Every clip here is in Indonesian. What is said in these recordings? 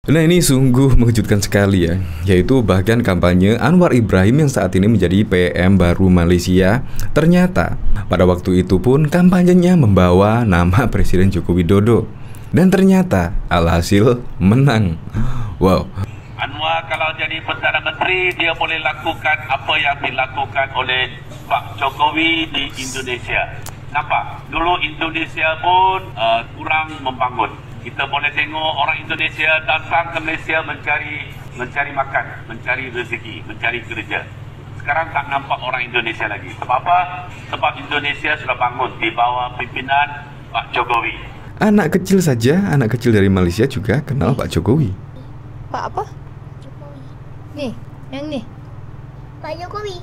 Nah, ini sungguh mengejutkan sekali ya, yaitu bahkan kampanye Anwar Ibrahim yang saat ini menjadi PM baru Malaysia, ternyata pada waktu itu pun kampanyenya membawa nama Presiden Joko Widodo. Dan ternyata alhasil menang. Wow. Anwar kalau jadi Perdana Menteri, dia boleh lakukan apa yang dilakukan oleh Pak Jokowi di Indonesia. Nampak? Dulu Indonesia pun kurang membangun. Kita boleh tengok orang Indonesia datang ke Malaysia mencari makan, mencari rezeki, mencari kerja. Sekarang tak nampak orang Indonesia lagi. Sebab apa? Sebab Indonesia sudah bangun di bawah pimpinan Pak Jokowi. Anak kecil saja, anak kecil dari Malaysia juga kenal Pak Jokowi. Pak apa? Jokowi. Nih, yang nih. Pak Jokowi.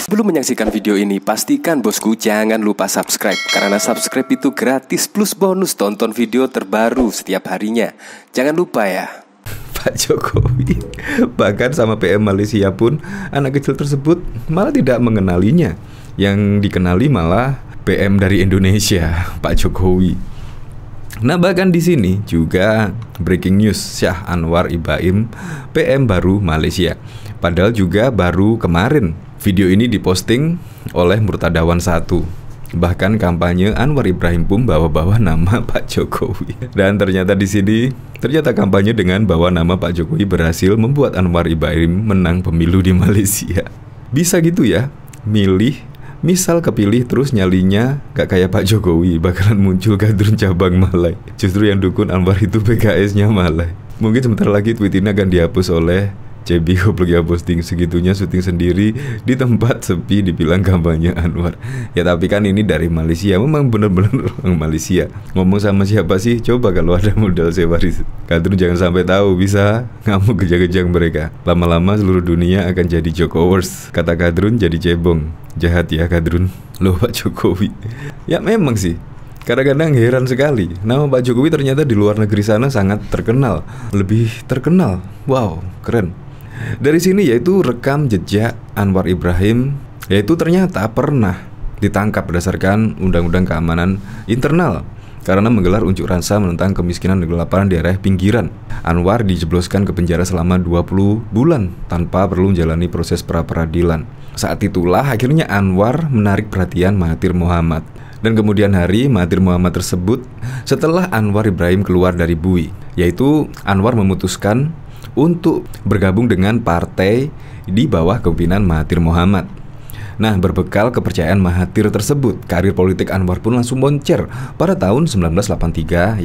Sebelum menyaksikan video ini, pastikan bosku jangan lupa subscribe. Karena subscribe itu gratis plus bonus tonton video terbaru setiap harinya. Jangan lupa ya. Pak Jokowi, bahkan sama PM Malaysia pun anak kecil tersebut malah tidak mengenalinya. Yang dikenali malah PM dari Indonesia, Pak Jokowi. Nah, bahkan di sini juga breaking news Syah Anwar Ibrahim PM baru Malaysia. Padahal juga baru kemarin video ini diposting oleh Murtadawan 1. Bahkan kampanye Anwar Ibrahim pun bawa-bawa nama Pak Jokowi. Dan ternyata di sini kampanye dengan bawa nama Pak Jokowi berhasil membuat Anwar Ibrahim menang pemilu di Malaysia. Bisa gitu ya, milih. Misal kepilih terus nyalinya gak kayak Pak Jokowi, bakalan muncul kadrun cabang Malai. Justru yang dukun Anwar itu PKS-nya Malai. Mungkin sebentar lagi tweet ini akan dihapus oleh Cebi goblok ya, posting segitunya syuting sendiri di tempat sepi dibilang kampanye Anwar. Ya tapi kan ini dari Malaysia, memang benar-benar orang Malaysia. Ngomong sama siapa sih? Coba kalau ada modal sewa kadrun jangan sampai tahu, bisa ngamuk kejang-kejang mereka. Lama-lama seluruh dunia akan jadi Jokowers. Kata kadrun jadi cebong. Jahat ya kadrun. Loh Pak Jokowi. Ya memang sih. Kadang-kadang heran sekali, nama Pak Jokowi ternyata di luar negeri sana sangat terkenal. Lebih terkenal. Wow, keren. Dari sini yaitu rekam jejak Anwar Ibrahim, yaitu ternyata pernah ditangkap berdasarkan Undang-Undang Keamanan Internal karena menggelar unjuk rasa menentang kemiskinan dan kelaparan di daerah pinggiran. Anwar dijebloskan ke penjara selama 20 bulan tanpa perlu menjalani proses pra-peradilan. Saat itulah akhirnya Anwar menarik perhatian Mahathir Mohamad. Dan kemudian hari Mahathir Mohamad tersebut setelah Anwar Ibrahim keluar dari BUI, yaitu Anwar memutuskan untuk bergabung dengan partai di bawah kepemimpinan Mahathir Mohamad. Nah, berbekal kepercayaan Mahathir tersebut, karir politik Anwar pun langsung moncer pada tahun 1983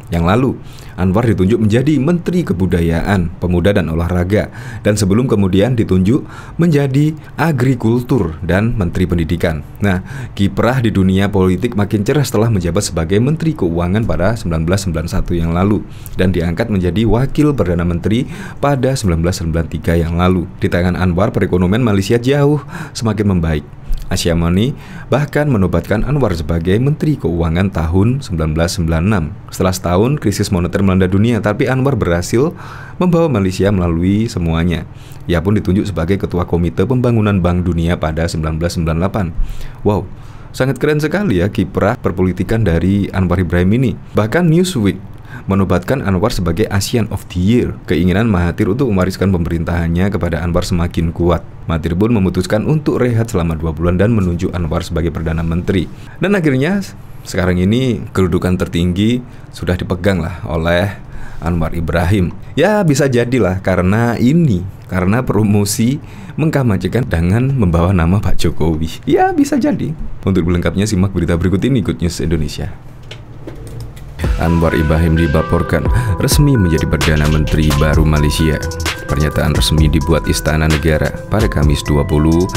yang lalu. Anwar ditunjuk menjadi Menteri Kebudayaan, Pemuda dan Olahraga, dan sebelum kemudian ditunjuk menjadi Agrikultur dan Menteri Pendidikan. Nah, kiprah di dunia politik makin cerah setelah menjabat sebagai Menteri Keuangan pada 1991 yang lalu dan diangkat menjadi Wakil Perdana Menteri pada 1993 yang lalu. Di tangan Anwar, perekonomian Malaysia jauh semakin membaik. Asia Money bahkan menobatkan Anwar sebagai Menteri Keuangan tahun 1996. Setelah setahun krisis moneter melanda dunia, tapi Anwar berhasil membawa Malaysia melalui semuanya. Ia pun ditunjuk sebagai Ketua Komite Pembangunan Bank Dunia pada 1998. Wow, sangat keren sekali ya kiprah perpolitikan dari Anwar Ibrahim ini. Bahkan Newsweek menobatkan Anwar sebagai ASEAN of the Year. Keinginan Mahathir untuk mewariskan pemerintahannya kepada Anwar semakin kuat. Mahathir pun memutuskan untuk rehat selama 2 bulan dan menunjuk Anwar sebagai Perdana Menteri. Dan akhirnya sekarang ini kedudukan tertinggi sudah dipegang lah oleh Anwar Ibrahim. Ya bisa jadilah karena promosi mengkampanyekan dengan membawa nama Pak Jokowi. Ya bisa jadi. Untuk lengkapnya simak berita berikut ini, Good News Indonesia. Anwar Ibrahim dilaporkan resmi menjadi Perdana Menteri baru Malaysia. Pernyataan resmi dibuat Istana Negara pada Kamis 24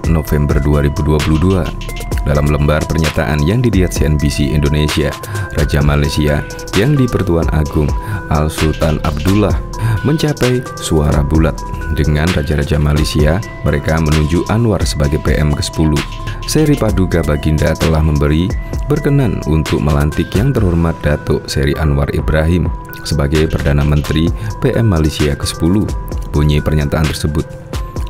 November 2022. Dalam lembar pernyataan yang dilihat CNBC Indonesia, Raja Malaysia yang di-Pertuan Agung Al Sultan Abdullah mencapai suara bulat. Dengan Raja-Raja Malaysia, mereka menunjuk Anwar sebagai PM ke-10. Seri Paduka Baginda telah berkenan untuk melantik yang terhormat Datuk Seri Anwar Ibrahim sebagai Perdana Menteri PM Malaysia ke-10, bunyi pernyataan tersebut.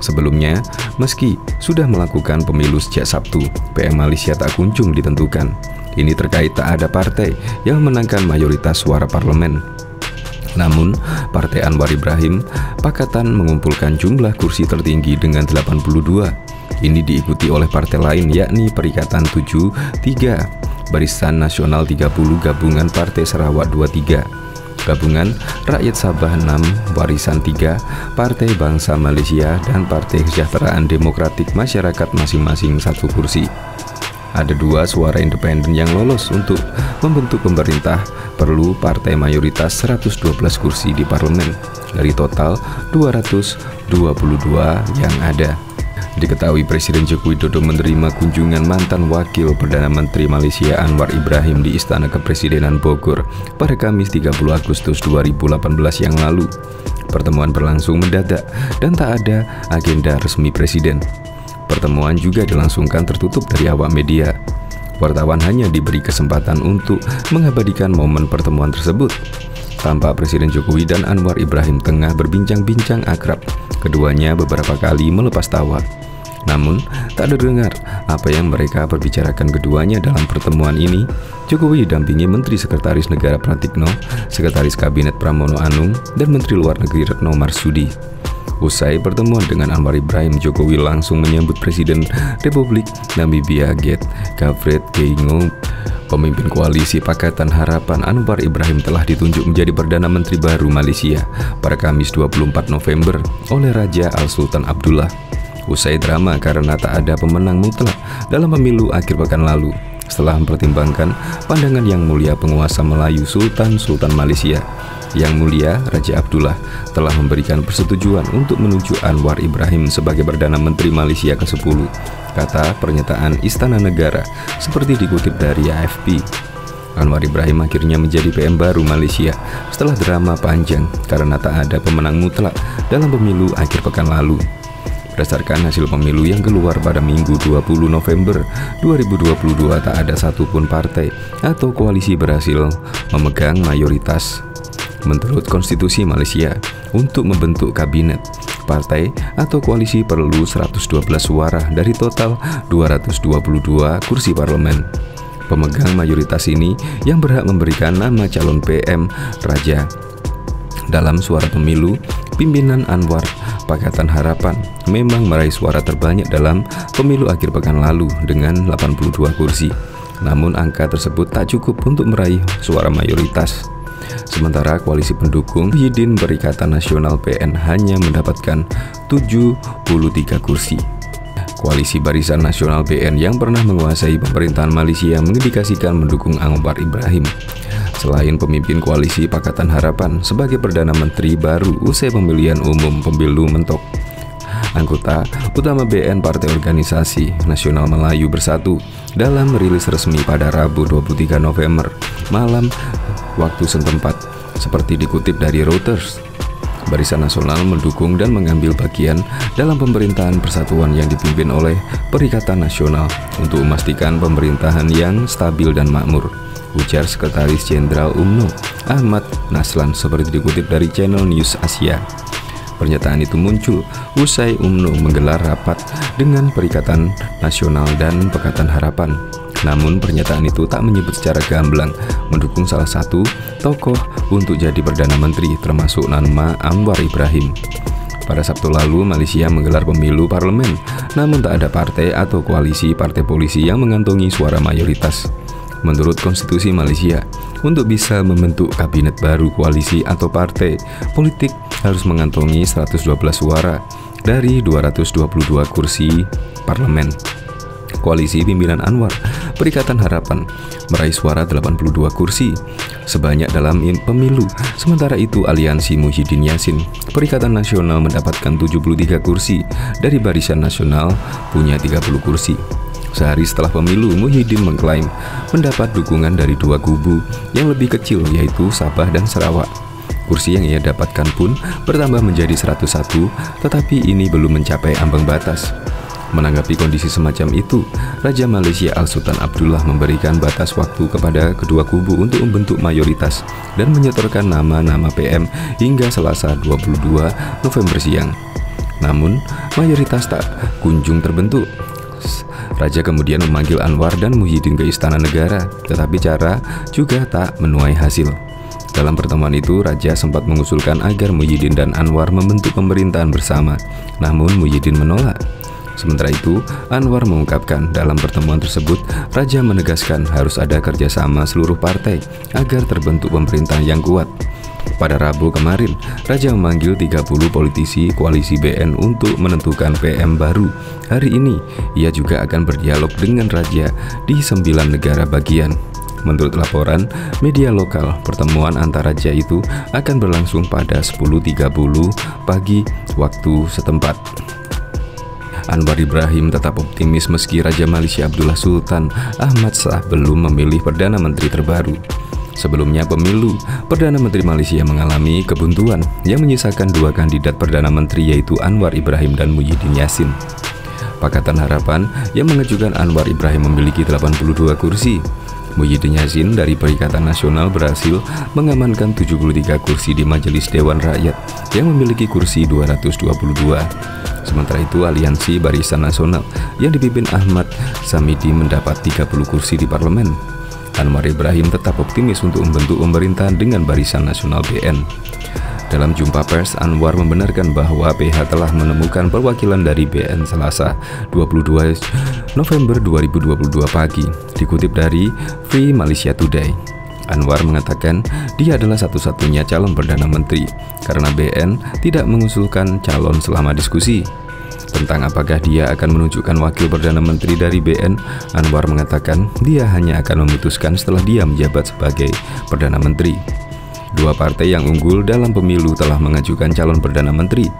Sebelumnya, meski sudah melakukan pemilu sejak Sabtu, PM Malaysia tak kunjung ditentukan. Ini terkait tak ada partai yang menangkan mayoritas suara parlemen. Namun, Partai Anwar Ibrahim Pakatan mengumpulkan jumlah kursi tertinggi dengan 82. Ini diikuti oleh partai lain yakni Perikatan 73, Barisan Nasional 30, Gabungan Partai Sarawak 23, Gabungan Rakyat Sabah 6, Barisan 3, Partai Bangsa Malaysia, dan Partai Kesejahteraan Demokratik Masyarakat masing-masing 1 kursi. Ada 2 suara independen yang lolos untuk membentuk pemerintah. Perlu partai mayoritas 112 kursi di parlemen dari total 222 yang ada. Diketahui Presiden Joko Widodo menerima kunjungan mantan Wakil Perdana Menteri Malaysia Anwar Ibrahim di Istana Kepresidenan Bogor pada Kamis 30 Agustus 2018 yang lalu. Pertemuan berlangsung mendadak dan tak ada agenda resmi Presiden. Pertemuan juga dilangsungkan tertutup dari awak media. Wartawan hanya diberi kesempatan untuk mengabadikan momen pertemuan tersebut. Tampak Presiden Jokowi dan Anwar Ibrahim tengah berbincang-bincang akrab. Keduanya beberapa kali melepas tawa. Namun, tak terdengar apa yang mereka perbicarakan keduanya dalam pertemuan ini. Jokowi didampingi Menteri Sekretaris Negara Pratikno, Sekretaris Kabinet Pramono Anung, dan Menteri Luar Negeri Retno Marsudi. Usai pertemuan dengan Anwar Ibrahim, Jokowi langsung menyambut Presiden Republik Namibia Get Gavret Geingob. Pemimpin koalisi Pakatan Harapan Anwar Ibrahim telah ditunjuk menjadi Perdana Menteri baru Malaysia pada Kamis 24 November oleh Raja Al-Sultan Abdullah. Usai drama karena tak ada pemenang mutlak dalam pemilu akhir pekan lalu, setelah mempertimbangkan pandangan Yang Mulia Penguasa Melayu Sultan Malaysia, Yang Mulia Raja Abdullah telah memberikan persetujuan untuk menunjuk Anwar Ibrahim sebagai Perdana Menteri Malaysia ke-10, kata pernyataan Istana Negara seperti dikutip dari AFP. Anwar Ibrahim akhirnya menjadi PM baru Malaysia setelah drama panjang karena tak ada pemenang mutlak dalam pemilu akhir pekan lalu. Berdasarkan hasil pemilu yang keluar pada Minggu 20 November 2022, tak ada satupun partai atau koalisi berhasil memegang mayoritas. Menurut Konstitusi Malaysia, untuk membentuk kabinet, partai atau koalisi perlu 112 suara dari total 222 kursi parlemen. Pemegang mayoritas ini yang berhak memberikan nama calon PM Raja. Dalam suara pemilu, pimpinan Anwar Pakatan Harapan memang meraih suara terbanyak dalam pemilu akhir pekan lalu dengan 82 kursi. Namun angka tersebut tak cukup untuk meraih suara mayoritas. Sementara koalisi pendukung Muhyiddin Perikatan Nasional PN hanya mendapatkan 73 kursi. Koalisi Barisan Nasional PN yang pernah menguasai pemerintahan Malaysia mengindikasikan mendukung Anwar Ibrahim. Selain pemimpin koalisi Pakatan Harapan sebagai Perdana Menteri baru usai pemilihan umum pemilu mentok, anggota utama BN Partai Organisasi Nasional Melayu Bersatu dalam rilis resmi pada Rabu 23 November malam waktu setempat, seperti dikutip dari Reuters. Barisan Nasional mendukung dan mengambil bagian dalam pemerintahan persatuan yang dipimpin oleh Perikatan Nasional untuk memastikan pemerintahan yang stabil dan makmur, ujar Sekretaris Jenderal UMNO Ahmad Naslan seperti dikutip dari channel News Asia. Pernyataan itu muncul usai UMNO menggelar rapat dengan Perikatan Nasional dan Pakatan Harapan. Namun pernyataan itu tak menyebut secara gamblang mendukung salah satu tokoh untuk jadi Perdana Menteri, termasuk nama Anwar Ibrahim. Pada Sabtu lalu, Malaysia menggelar pemilu parlemen, namun tak ada partai atau koalisi partai polisi yang mengantongi suara mayoritas. Menurut Konstitusi Malaysia, untuk bisa membentuk kabinet baru, koalisi atau partai politik harus mengantongi 112 suara dari 222 kursi parlemen. Koalisi pimpinan Anwar Perikatan Harapan meraih suara 82 kursi sebanyak dalam pemilu. Sementara itu aliansi Muhyiddin Yassin Perikatan Nasional mendapatkan 73 kursi dari Barisan Nasional punya 30 kursi. Sehari setelah pemilu, Muhyiddin mengklaim mendapat dukungan dari dua kubu yang lebih kecil, yaitu Sabah dan Sarawak. Kursi yang ia dapatkan pun bertambah menjadi 101, tetapi ini belum mencapai ambang batas. Menanggapi kondisi semacam itu, Raja Malaysia Al-Sultan Abdullah memberikan batas waktu kepada kedua kubu untuk membentuk mayoritas dan menyetorkan nama-nama PM hingga Selasa 22 November siang. Namun, mayoritas tak kunjung terbentuk. Raja kemudian memanggil Anwar dan Muhyiddin ke Istana Negara, tetapi cara juga tak menuai hasil. Dalam pertemuan itu, Raja sempat mengusulkan agar Muhyiddin dan Anwar membentuk pemerintahan bersama, namun Muhyiddin menolak. Sementara itu, Anwar mengungkapkan dalam pertemuan tersebut, Raja menegaskan harus ada kerjasama seluruh partai agar terbentuk pemerintahan yang kuat. Pada Rabu kemarin, Raja memanggil 30 politisi koalisi BN untuk menentukan PM baru. Hari ini, ia juga akan berdialog dengan Raja di 9 negara bagian. Menurut laporan media lokal, pertemuan antara raja itu akan berlangsung pada 10.30 pagi waktu setempat. Anwar Ibrahim tetap optimis meski Raja Malaysia Abdullah Sultan Ahmad Shah belum memilih Perdana Menteri terbaru. Sebelumnya pemilu Perdana Menteri Malaysia mengalami kebuntuan yang menyisakan dua kandidat Perdana Menteri yaitu Anwar Ibrahim dan Muhyiddin Yassin. Pakatan Harapan yang mengajukan Anwar Ibrahim memiliki 82 kursi. Muhyiddin Yassin dari Perikatan Nasional berhasil mengamankan 73 kursi di Majelis Dewan Rakyat yang memiliki kursi 222. Sementara itu, Aliansi Barisan Nasional yang dipimpin Ahmad Samidi mendapat 30 kursi di parlemen. Anwar Ibrahim tetap optimis untuk membentuk pemerintahan dengan Barisan Nasional BN. Dalam jumpa pers, Anwar membenarkan bahwa PH telah menemukan perwakilan dari BN Selasa 22 November 2022 pagi, dikutip dari Free Malaysia Today. Anwar mengatakan dia adalah satu-satunya calon Perdana Menteri karena BN tidak mengusulkan calon selama diskusi. Tentang apakah dia akan menunjukkan wakil Perdana Menteri dari BN, Anwar mengatakan dia hanya akan memutuskan setelah dia menjabat sebagai Perdana Menteri. Dua partai yang unggul dalam pemilu telah mengajukan calon Perdana Menteri.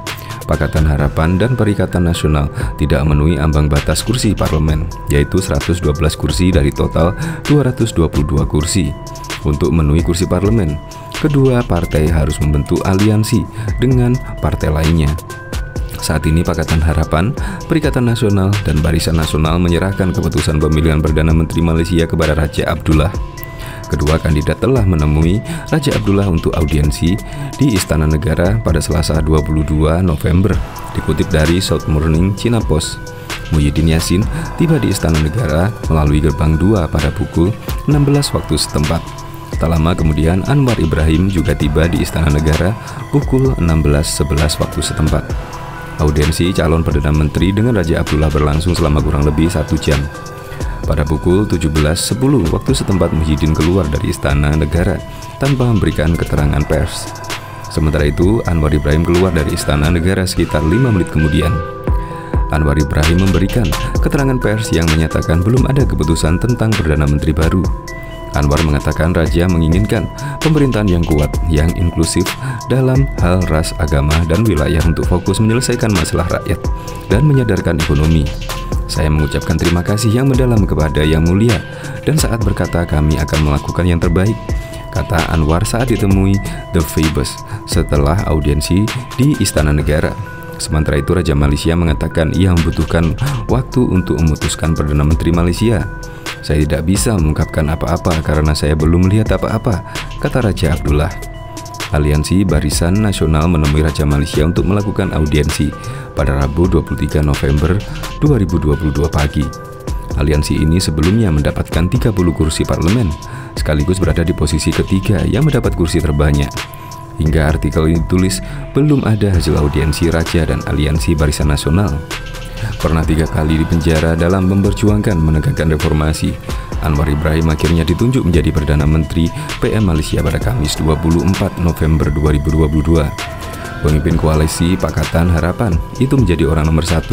Pakatan Harapan dan Perikatan Nasional tidak memenuhi ambang batas kursi parlemen, yaitu 112 kursi dari total 222 kursi. Untuk memenuhi kursi parlemen, kedua partai harus membentuk aliansi dengan partai lainnya. Saat ini Pakatan Harapan, Perikatan Nasional, dan Barisan Nasional menyerahkan keputusan pemilihan Perdana Menteri Malaysia kepada Raja Abdullah. Kedua kandidat telah menemui Raja Abdullah untuk audiensi di Istana Negara pada Selasa 22 November, dikutip dari South Morning China Post. Muhyiddin Yassin tiba di Istana Negara melalui gerbang 2 pada pukul 16 waktu setempat. Tak lama kemudian, Anwar Ibrahim juga tiba di Istana Negara pukul 16.11 waktu setempat. Audiensi calon Perdana Menteri dengan Raja Abdullah berlangsung selama kurang lebih 1 jam. Pada pukul 17.10 waktu setempat, Muhyiddin keluar dari Istana Negara tanpa memberikan keterangan pers. Sementara itu, Anwar Ibrahim keluar dari Istana Negara sekitar 5 menit kemudian. Anwar Ibrahim memberikan keterangan pers yang menyatakan belum ada keputusan tentang Perdana Menteri baru. Anwar mengatakan Raja menginginkan pemerintahan yang kuat, yang inklusif dalam hal ras, agama, dan wilayah untuk fokus menyelesaikan masalah rakyat dan menyadarkan ekonomi. Saya mengucapkan terima kasih yang mendalam kepada Yang Mulia dan saat berkata kami akan melakukan yang terbaik, kata Anwar saat ditemui The Fabers setelah audiensi di Istana Negara. Sementara itu, Raja Malaysia mengatakan ia membutuhkan waktu untuk memutuskan Perdana Menteri Malaysia. Saya tidak bisa mengungkapkan apa-apa karena saya belum melihat apa-apa, kata Raja Abdullah. Aliansi Barisan Nasional menemui Raja Malaysia untuk melakukan audiensi pada Rabu 23 November 2022 pagi. Aliansi ini sebelumnya mendapatkan 30 kursi parlemen, sekaligus berada di posisi ketiga yang mendapat kursi terbanyak. Hingga artikel ini ditulis, belum ada hasil audiensi Raja dan Aliansi Barisan Nasional. Pernah 3 kali dipenjara dalam memperjuangkan menegakkan reformasi, Anwar Ibrahim akhirnya ditunjuk menjadi Perdana Menteri PM Malaysia pada Kamis 24 November 2022. Pemimpin koalisi Pakatan Harapan itu menjadi orang nomor 1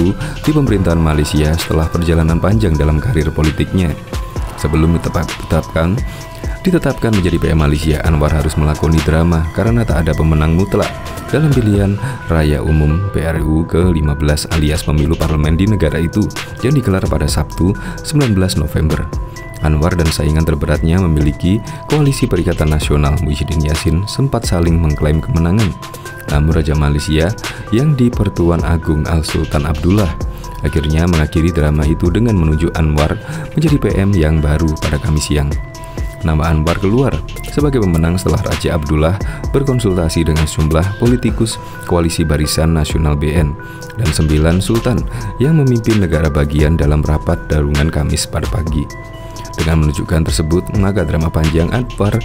di pemerintahan Malaysia setelah perjalanan panjang dalam karir politiknya. Sebelum ditetapkan menjadi PM Malaysia, Anwar harus melakoni drama karena tak ada pemenang mutlak dalam pilihan raya umum PRU ke-15 alias pemilu parlemen di negara itu yang digelar pada Sabtu 19 November. Anwar dan saingan terberatnya memiliki koalisi Perikatan Nasional Muhyiddin Yassin sempat saling mengklaim kemenangan. Namun Raja Malaysia yang di Pertuan Agung Al-Sultan Abdullah akhirnya mengakhiri drama itu dengan menunjuk Anwar menjadi PM yang baru pada Kamis siang. Nama Anwar keluar sebagai pemenang setelah Raja Abdullah berkonsultasi dengan sejumlah politikus Koalisi Barisan Nasional BN dan 9 sultan yang memimpin negara bagian dalam rapat darungan Kamis pada pagi. Dengan menunjukkan tersebut, maka drama panjang Anwar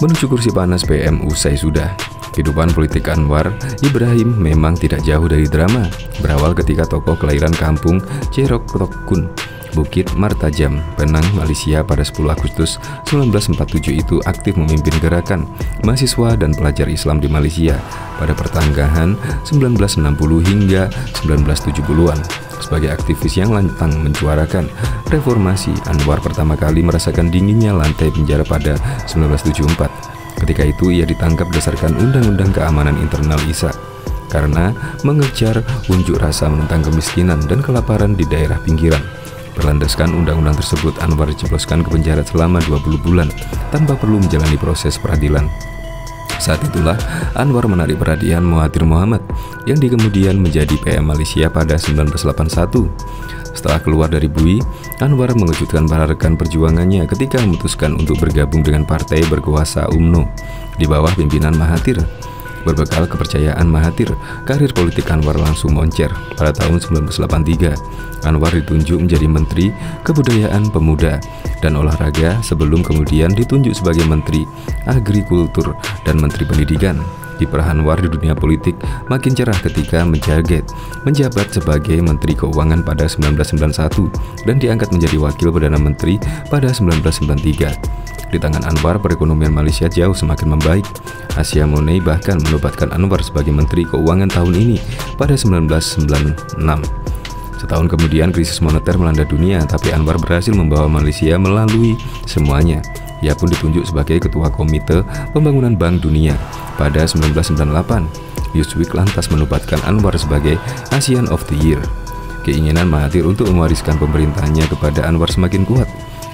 menuju kursi panas PM usai sudah. Kehidupan politik Anwar Ibrahim memang tidak jauh dari drama. Berawal ketika tokoh kelahiran kampung Cerok Tokun, Bukit Martajam, Penang, Malaysia pada 10 Agustus 1947 itu aktif memimpin gerakan mahasiswa dan pelajar Islam di Malaysia pada pertengahan 1960 hingga 1970-an. Sebagai aktivis yang lantang mensuarakan reformasi, Anwar pertama kali merasakan dinginnya lantai penjara pada 1974. Ketika itu ia ditangkap berdasarkan Undang-Undang Keamanan Internal ISA karena mengejar unjuk rasa menentang kemiskinan dan kelaparan di daerah pinggiran. Berlandaskan undang-undang tersebut, Anwar dijebloskan ke penjara selama 20 bulan tanpa perlu menjalani proses peradilan. Saat itulah Anwar menarik perhatian Mahathir Mohamad yang kemudian menjadi PM Malaysia pada 1981. Setelah keluar dari BUI, Anwar mengejutkan para rekan perjuangannya ketika memutuskan untuk bergabung dengan partai berkuasa UMNO di bawah pimpinan Mahathir. Berbekal kepercayaan Mahathir, karir politik Anwar langsung moncer. Pada tahun 1983, Anwar ditunjuk menjadi Menteri Kebudayaan Pemuda dan Olahraga sebelum kemudian ditunjuk sebagai Menteri Agrikultur dan Menteri Pendidikan. Kiprah Anwar di dunia politik makin cerah ketika menjabat sebagai Menteri Keuangan pada 1991 dan diangkat menjadi Wakil Perdana Menteri pada 1993. Di tangan Anwar, perekonomian Malaysia jauh semakin membaik. Asia Money bahkan menobatkan Anwar sebagai Menteri Keuangan tahun ini pada 1996. Setahun kemudian krisis moneter melanda dunia, tapi Anwar berhasil membawa Malaysia melalui semuanya. Ia pun ditunjuk sebagai Ketua Komite Pembangunan Bank Dunia pada 1998. Newsweek lantas menobatkan Anwar sebagai ASEAN of the Year. Keinginan Mahathir untuk mewariskan pemerintahannya kepada Anwar semakin kuat.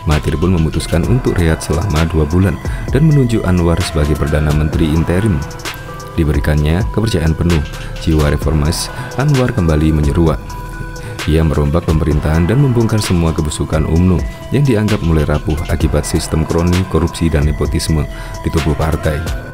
Mahathir pun memutuskan untuk rehat selama 2 bulan dan menunjuk Anwar sebagai Perdana Menteri interim. Diberikannya kepercayaan penuh, jiwa reformis Anwar kembali menyeruak. Ia merombak pemerintahan dan membongkar semua kebusukan UMNO yang dianggap mulai rapuh akibat sistem kroni, korupsi, dan nepotisme di tubuh partai.